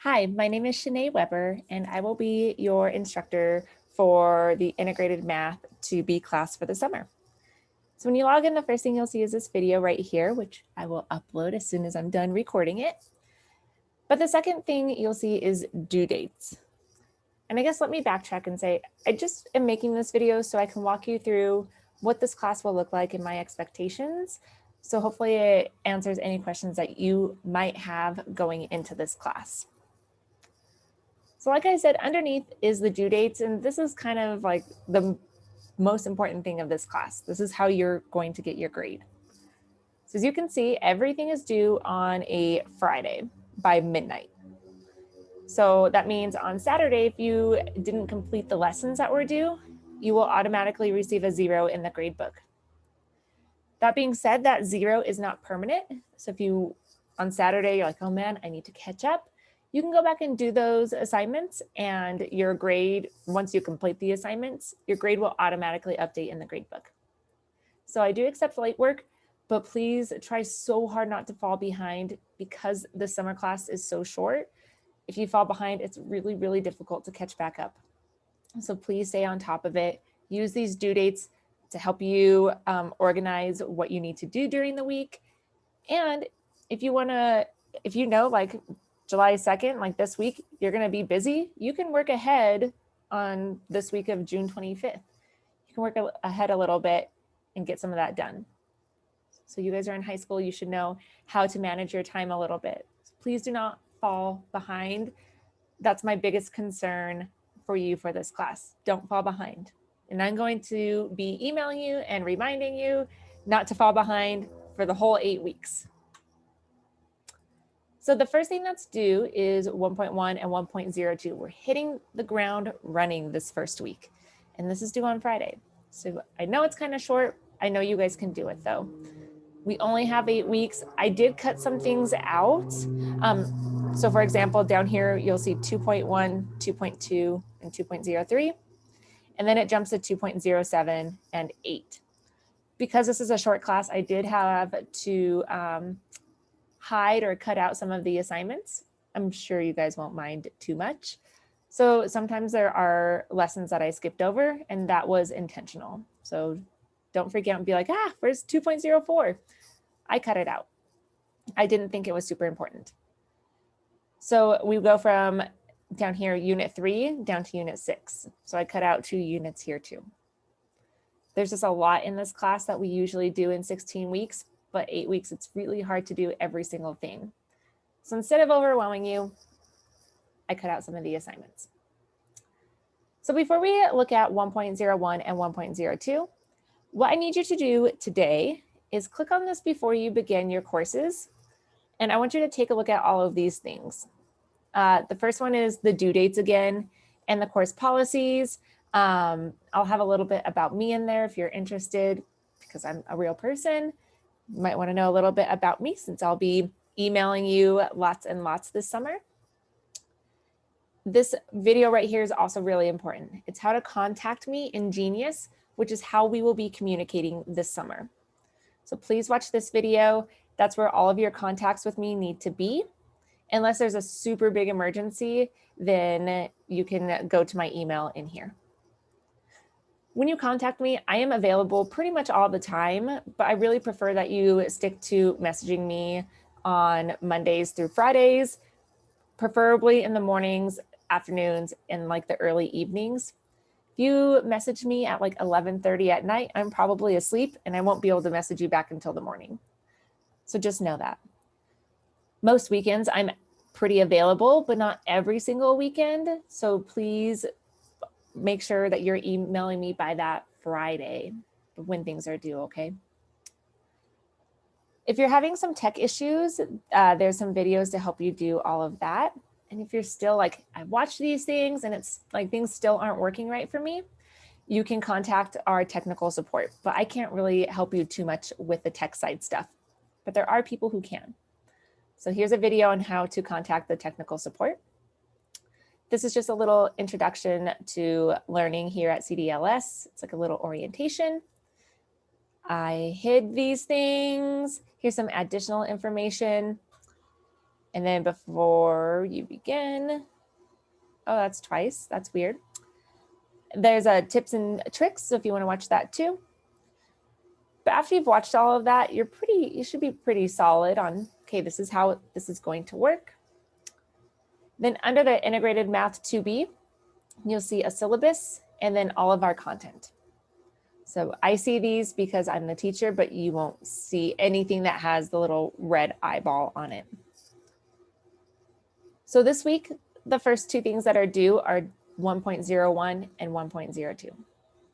Hi, my name is Shanae Weber, and I will be your instructor for the Integrated Math 2B class for the summer. So when you log in, the first thing you'll see is this video right here, which I will upload as soon as I'm done recording it. But the second thing you'll see is due dates. And I guess let me backtrack and say, I just am making this video so I can walk you through what this class will look like and my expectations. So hopefully it answers any questions that you might have going into this class. So like I said, underneath is the due dates, and this is kind of like the most important thing of this class. This is how you're going to get your grade. So as you can see, everything is due on a Friday by midnight. So that means on Saturday, if you didn't complete the lessons that were due, you will automatically receive a 0 in the grade book. That being said, that 0 is not permanent. So if you, on Saturday, you're like, oh man, I need to catch up, you can go back and do those assignments, and your grade, once you complete the assignments, your grade will automatically update in the grade book. So I do accept late work, but please try so hard not to fall behind because the summer class is so short. If you fall behind, it's really, really difficult to catch back up. So please stay on top of it. Use these due dates to help you organize what you need to do during the week. And if you know, like July 2nd, like this week, you're going to be busy, you can work ahead on this week of June 25th. You can work ahead a little bit and get some of that done. So you guys are in high school, you should know how to manage your time a little bit. So please do not fall behind. That's my biggest concern for you for this class. Don't fall behind. And I'm going to be emailing you and reminding you not to fall behind for the whole 8 weeks. So the first thing that's due is 1.1 and 1.02. We're hitting the ground running this first week, and this is due on Friday. So I know it's kind of short. I know you guys can do it though. We only have 8 weeks. I did cut some things out. So for example, down here, you'll see 2.1, 2.2, and 2.03. And then it jumps to 2.07 and 8. Because this is a short class, I did have to hide or cut out some of the assignments. I'm sure you guys won't mind too much. So sometimes there are lessons that I skipped over, and that was intentional. So don't freak out and be like, where's 2.04? I cut it out. I didn't think it was super important. So we go from down here, unit 3, down to unit 6. So I cut out 2 units here too. There's just a lot in this class that we usually do in 16 weeks, but 8 weeks, it's really hard to do every single thing. So instead of overwhelming you, I cut out some of the assignments. So before we look at 1.01 and 1.02, what I need you to do today is click on this before you begin your courses. And I want you to take a look at all of these things. The first one is the due dates again, and the course policies. I'll have a little bit about me in there if you're interested, because I'm a real person. You might want to know a little bit about me since I'll be emailing you lots and lots this summer. This video right here is also really important. It's how to contact me in Genius, which is how we will be communicating this summer. So please watch this video. That's where all of your contacts with me need to be. Unless there's a super big emergency, then you can go to my email in here. When you contact me, I am available pretty much all the time, but I really prefer that you stick to messaging me on Mondays through Fridays, preferably in the mornings, afternoons, and like the early evenings. If you message me at like 11:30 at night, I'm probably asleep and I won't be able to message you back until the morning. So just know that. Most weekends I'm pretty available, but not every single weekend. So please make sure that you're emailing me by that Friday when things are due, okay? If you're having some tech issues, there's some videos to help you do all of that. And if you're still like, I watched these things and it's like things still aren't working right for me, you can contact our technical support, but I can't really help you too much with the tech side stuff, but there are people who can. So here's a video on how to contact the technical support. This is just a little introduction to learning here at CDLS. It's like a little orientation. I hid these things. Here's some additional information. And then before you begin, oh, that's twice. That's weird. There's a tips and tricks, so if you want to watch that too. But after you've watched all of that, you should be pretty solid on, okay, this is how this is going to work. Then under the integrated math 2B, you'll see a syllabus and then all of our content. So I see these because I'm the teacher, but you won't see anything that has the little red eyeball on it. So this week, the first two things that are due are 1.01 and 1.02.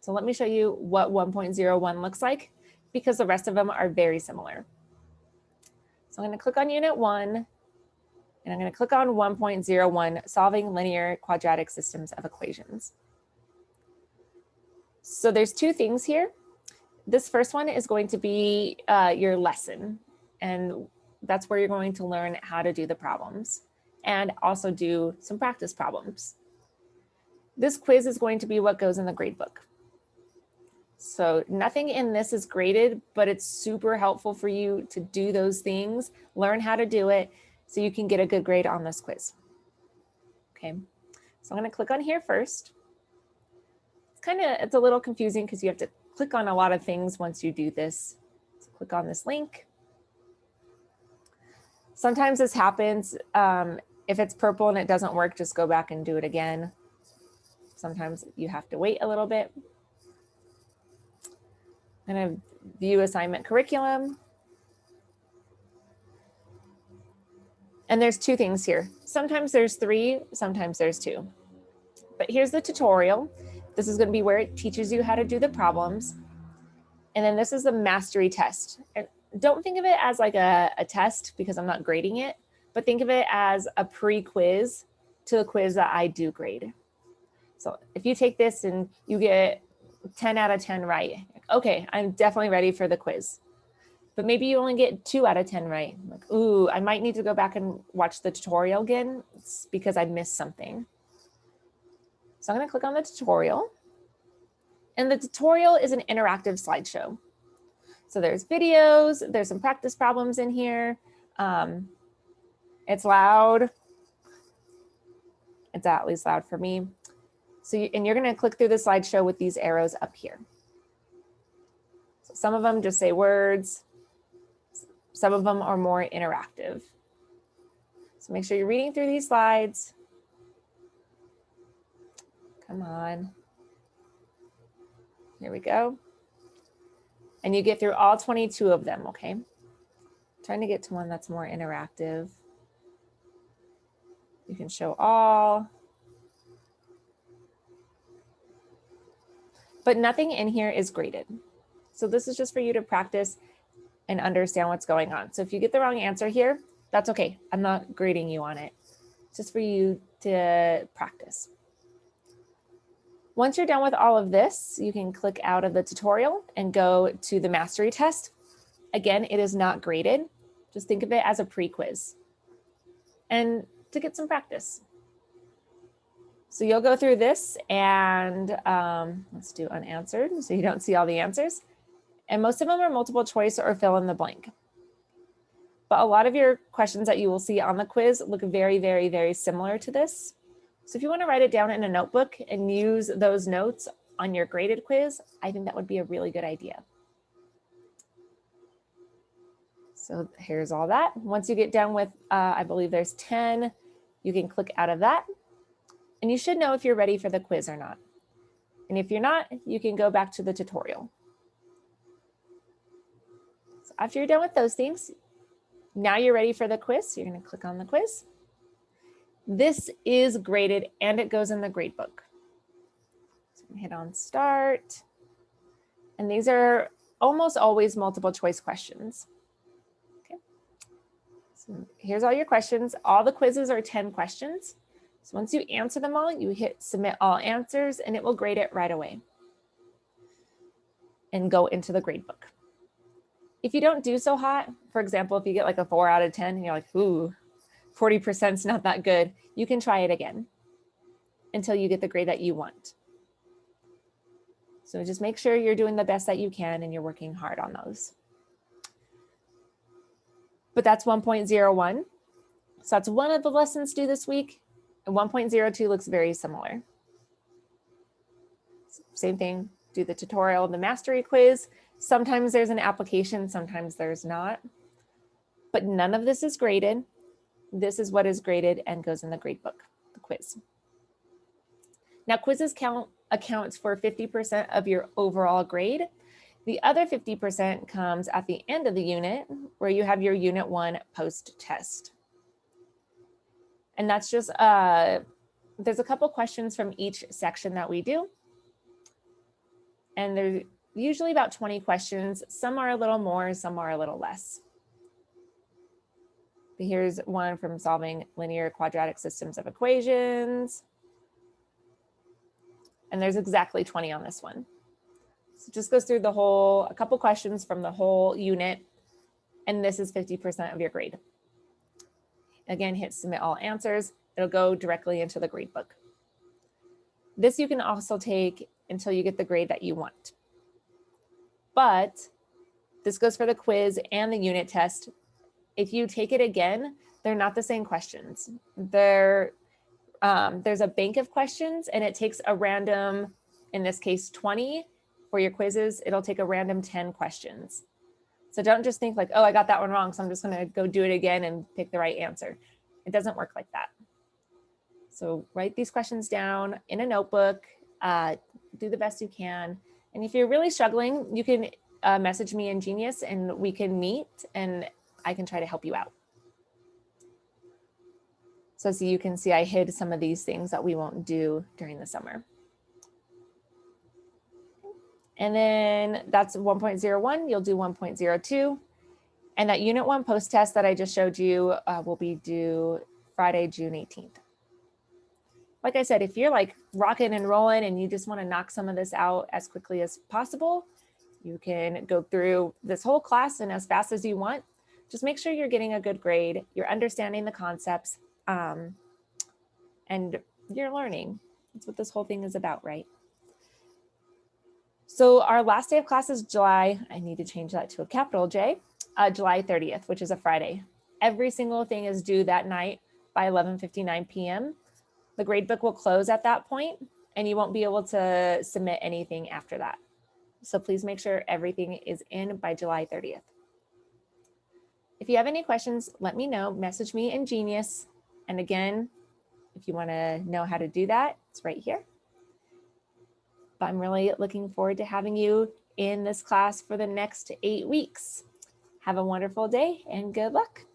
So let me show you what 1.01 looks like, because the rest of them are very similar. So I'm going to click on Unit 1, and I'm going to click on 1.01, Solving Linear Quadratic Systems of Equations. So there's two things here. This first one is going to be your lesson, and that's where you're going to learn how to do the problems and also do some practice problems. This quiz is going to be what goes in the gradebook. So nothing in this is graded, but it's super helpful for you to do those things, learn how to do it, so you can get a good grade on this quiz. Okay, so I'm going to click on here first. It's a little confusing because you have to click on a lot of things once you do this. So click on this link. Sometimes this happens. If it's purple and it doesn't work, just go back and do it again. Sometimes you have to wait a little bit. I'm going to view assignment curriculum. And there's two things here. Sometimes there's three, sometimes there's two. But here's the tutorial. This is going to be where it teaches you how to do the problems. And then this is the mastery test. And don't think of it as like a test because I'm not grading it, but think of it as a pre-quiz to the quiz that I do grade. So if you take this and you get 10 out of 10 right, okay, I'm definitely ready for the quiz. But maybe you only get 2 out of 10 right. Like, ooh, I might need to go back and watch the tutorial again. It's because I missed something. So I'm going to click on the tutorial. And the tutorial is an interactive slideshow. So there's videos, there's some practice problems in here. It's loud. It's at least loud for me. So you're going to click through the slideshow with these arrows up here. So some of them just say words. Some of them are more interactive. So make sure you're reading through these slides. Come on. Here we go. And you get through all 22 of them, okay? Trying to get to one that's more interactive. You can show all. But nothing in here is graded. So this is just for you to practice and understand what's going on. So if you get the wrong answer here, that's okay. I'm not grading you on it. It's just for you to practice. Once you're done with all of this, you can click out of the tutorial and go to the mastery test. Again, it is not graded. Just think of it as a pre-quiz and to get some practice. So you'll go through this and let's do unanswered so you don't see all the answers. And most of them are multiple choice or fill in the blank. But a lot of your questions that you will see on the quiz look very, very, very similar to this. So if you want to write it down in a notebook and use those notes on your graded quiz, I think that would be a really good idea. So here's all that. Once you get done with, I believe there's 10, you can click out of that. And you should know if you're ready for the quiz or not. And if you're not, you can go back to the tutorial. So after you're done with those things, now you're ready for the quiz. You're going to click on the quiz. This is graded and it goes in the gradebook. So I'm gonna hit on start. And these are almost always multiple choice questions. Okay. So here's all your questions. All the quizzes are 10 questions. So once you answer them all, you hit submit all answers and it will grade it right away and go into the gradebook. If you don't do so hot, for example, if you get like a 4 out of 10 and you're like, ooh, 40% is not that good, you can try it again until you get the grade that you want. So just make sure you're doing the best that you can and you're working hard on those. But that's 1.01. So that's one of the lessons due this week. And 1.02 looks very similar. Same thing, do the tutorial, the mastery quiz. Sometimes there's an application, sometimes there's not. But none of this is graded. This is what is graded and goes in the grade book, the quiz. Now quizzes accounts for 50% of your overall grade. The other 50% comes at the end of the unit where you have your unit 1 post test. And that's just, there's a couple questions from each section that we do. And there's usually about 20 questions. Some are a little more, some are a little less. But here's one from solving linear quadratic systems of equations. And there's exactly 20 on this one. So it just goes through the whole, a couple questions from the whole unit. And this is 50% of your grade. Again, hit submit all answers. It'll go directly into the grade book. This you can also take until you get the grade that you want. But this goes for the quiz and the unit test. If you take it again, they're not the same questions. There's a bank of questions and it takes a random, in this case, 20. For your quizzes, it'll take a random 10 questions. So don't just think like, oh, I got that one wrong, so I'm just gonna go do it again and pick the right answer. It doesn't work like that. So write these questions down in a notebook, do the best you can. And if you're really struggling, you can message me in Genius and we can meet and I can try to help you out. So you can see I hid some of these things that we won't do during the summer. And then that's 1.01, you'll do 1.02. And that unit 1 post test that I just showed you will be due Friday, June 18th. Like I said, if you're like rocking and rolling and you just want to knock some of this out as quickly as possible, you can go through this whole class and as fast as you want. Just make sure you're getting a good grade, you're understanding the concepts, and you're learning. That's what this whole thing is about, right? So our last day of class is July, I need to change that to a capital J, July 30th, which is a Friday. Every single thing is due that night by 11:59 p.m. The gradebook will close at that point and you won't be able to submit anything after that. So please make sure everything is in by July 30th. If you have any questions, let me know, message me in Genius. And again, if you want to know how to do that, it's right here. But I'm really looking forward to having you in this class for the next 8 weeks. Have a wonderful day and good luck.